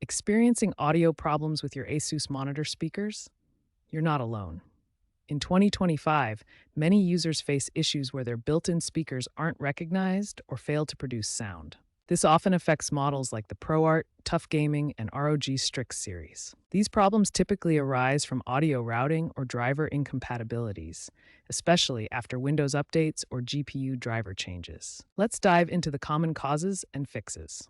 Experiencing audio problems with your ASUS monitor speakers? You're not alone. In 2025, many users face issues where their built-in speakers aren't recognized or fail to produce sound. This often affects models like the ProArt, Tough Gaming, and ROG Strix series. These problems typically arise from audio routing or driver incompatibilities, especially after Windows updates or GPU driver changes. Let's dive into the common causes and fixes.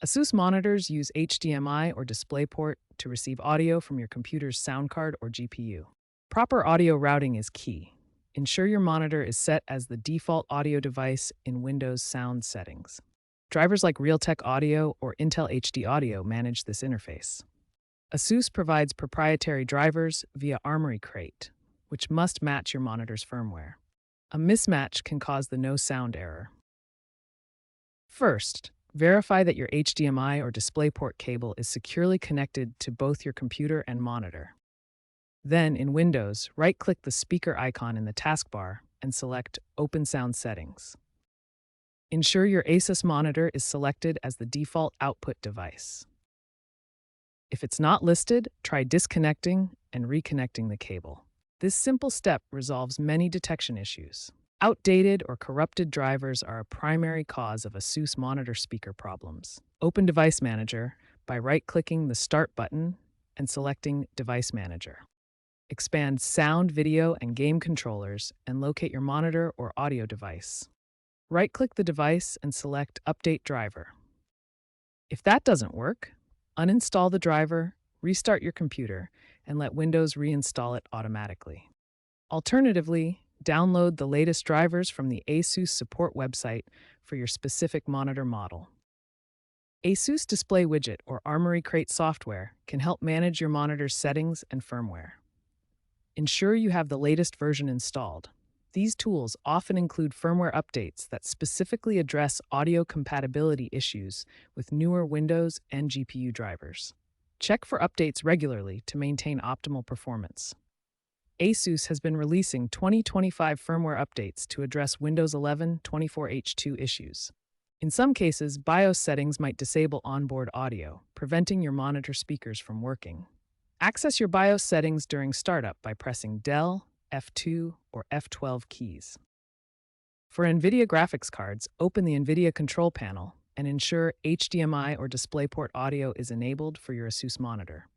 ASUS monitors use HDMI or DisplayPort to receive audio from your computer's sound card or GPU. Proper audio routing is key. Ensure your monitor is set as the default audio device in Windows sound settings. Drivers like Realtek Audio or Intel HD Audio manage this interface. ASUS provides proprietary drivers via Armory Crate, which must match your monitor's firmware. A mismatch can cause the no sound error. First, verify that your HDMI or DisplayPort cable is securely connected to both your computer and monitor. Then, in Windows, right-click the speaker icon in the taskbar and select Open Sound Settings. Ensure your ASUS monitor is selected as the default output device. If it's not listed, try disconnecting and reconnecting the cable. This simple step resolves many detection issues. Outdated or corrupted drivers are a primary cause of ASUS monitor speaker problems. Open Device Manager by right-clicking the Start button and selecting Device Manager. Expand Sound, Video, and Game Controllers and locate your monitor or audio device. Right-click the device and select Update Driver. If that doesn't work, uninstall the driver, restart your computer, and let Windows reinstall it automatically. Alternatively, download the latest drivers from the ASUS support website for your specific monitor model. ASUS Display Widget or Armory Crate software can help manage your monitor's settings and firmware. Ensure you have the latest version installed. These tools often include firmware updates that specifically address audio compatibility issues with newer Windows and GPU drivers. Check for updates regularly to maintain optimal performance. ASUS has been releasing 2025 firmware updates to address Windows 11 24H2 issues. In some cases, BIOS settings might disable onboard audio, preventing your monitor speakers from working. Access your BIOS settings during startup by pressing Del, F2, or F12 keys. For NVIDIA graphics cards, open the NVIDIA control panel and ensure HDMI or DisplayPort audio is enabled for your ASUS monitor.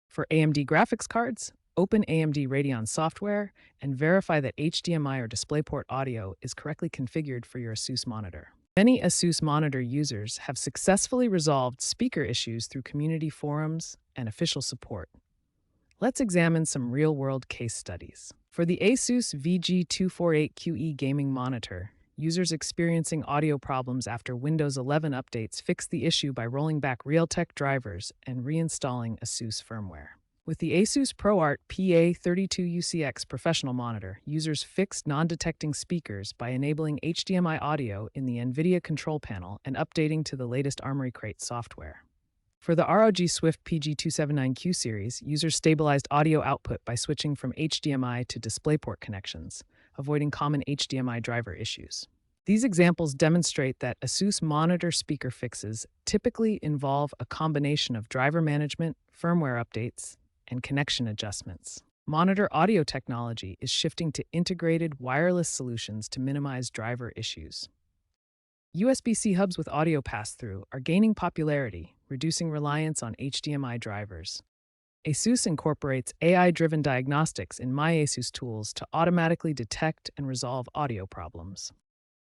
For AMD graphics cards, open AMD Radeon software and verify that HDMI or DisplayPort audio is correctly configured for your ASUS monitor. Many ASUS monitor users have successfully resolved speaker issues through community forums and official support. Let's examine some real-world case studies. For the ASUS VG248QE gaming monitor, users experiencing audio problems after Windows 11 updates fixed the issue by rolling back Realtek drivers and reinstalling ASUS firmware. With the ASUS ProArt PA32UCX professional monitor, users fixed non-detecting speakers by enabling HDMI audio in the NVIDIA control panel and updating to the latest Armory Crate software. For the ROG Swift PG279Q series, users stabilized audio output by switching from HDMI to DisplayPort connections, avoiding common HDMI driver issues. These examples demonstrate that ASUS monitor speaker fixes typically involve a combination of driver management, firmware updates, and connection adjustments. Monitor audio technology is shifting to integrated wireless solutions to minimize driver issues. USB-C hubs with audio pass-through are gaining popularity, reducing reliance on HDMI drivers. ASUS incorporates AI-driven diagnostics in MyASUS tools to automatically detect and resolve audio problems.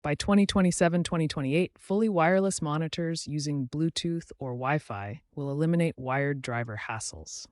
By 2027-2028, fully wireless monitors using Bluetooth or Wi-Fi will eliminate wired driver hassles.